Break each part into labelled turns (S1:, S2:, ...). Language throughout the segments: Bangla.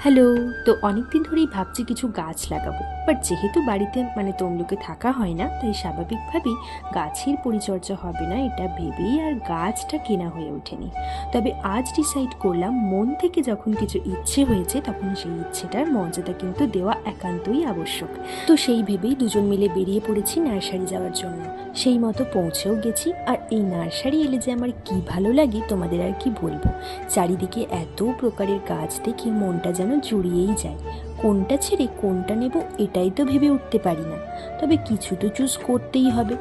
S1: হ্যালো। তো অনেকদিন ধরেই ভাবছি কিছু গাছ লাগাবো, বাট যেহেতু বাড়িতে তমলুকে থাকা হয় না, তাই স্বাভাবিকভাবেই গাছের পরিচর্যা হবে না এটা ভেবেই আর গাছটা কেনা হয়ে ওঠেনি। তবে আজ ডিসাইড করলাম, মন থেকে যখন কিছু ইচ্ছে হয়েছে তখন সেই ইচ্ছেটার মর্যাদা কিন্তু দেওয়া একান্তই আবশ্যক। তো সেই ভেবেই দুজন মিলে বেরিয়ে পড়েছি নার্সারি যাওয়ার জন্য। সেই মতো পৌঁছেও গেছি। আর এই নার্সারি এলে যে আমার কি ভালো লাগে তোমাদের আর কি বলবো। চারিদিকে এত প্রকারের গাছ দেখে মনটা যেন জুড়িয়েই যায়। কোনটা ছেড়ে কোনটা নেব এটাই তো ভেবে উঠতে পারি না। তবে কিছু তো চুজ করতেই হবে।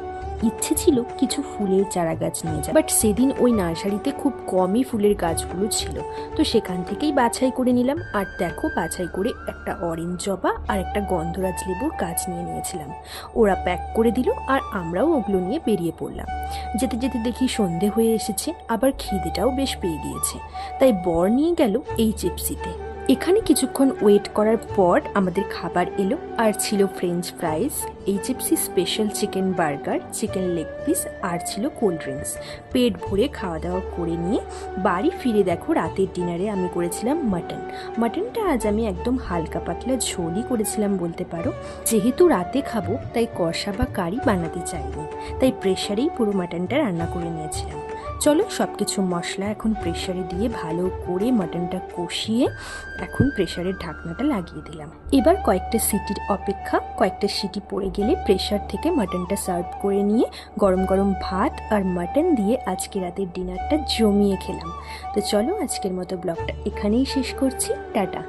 S1: ইচ্ছে ছিল কিছু ফুলের চারা গাছ নিয়ে যায়, বাট সেদিন ওই নার্সারিতে খুব কমই ফুলের গাছগুলো ছিল। তো সেখান থেকেই বাছাই করে নিলাম। আর দেখো, বাছাই করে একটা অরেঞ্জ জবা আর একটা গন্ধরাজ লেবুর গাছ নিয়েছিলাম। ওরা প্যাক করে দিল আর আমরাও ওগুলো নিয়ে বেরিয়ে পড়লাম। যেতে যেতে দেখি সন্ধে হয়ে এসেছে, আবার খিদেটাও বেশ পেয়ে গিয়েছে। তাই বর নিয়ে গেল HFC-তে। এখানে কিছুক্ষণ ওয়েট করার পর আমাদের খাবার এলো, আর ছিল French fries, HFC special chicken burger, chicken leg piece, আর ছিল কোল্ড ড্রিঙ্কস। পেট ভরে খাওয়া দাওয়া করে নিয়ে বাড়ি ফিরে দেখো, রাতের ডিনারে আমি করেছিলাম মাটনটা আজ আমি একদম হালকা পাতলা ঝোলই করেছিলাম বলতে পারো। যেহেতু রাতে খাবো তাই কষা বা কারি বানাতে চাইনি, তাই প্রেশারেই পুরো মাটনটা রান্না করে নিয়েছিলাম। চলো, সব কিছু মশলা এখন প্রেশারে দিয়ে ভালো করে মাটনটা কষিয়ে এখন প্রেশারের ঢাকনাটা লাগিয়ে দিলাম। এবার কয়েকটা সিটির অপেক্ষা, কয়েকটা সিটি পড়ে গেলে প্রেশার থেকে মাটনটা সার্ভ করে নিয়ে গরম গরম ভাত আর মাটন দিয়ে আজকে রাতের ডিনারটা জমিয়ে খেলাম। তো চলো, আজকের মতো ব্লগটা এখানেই শেষ করছি। টাটা।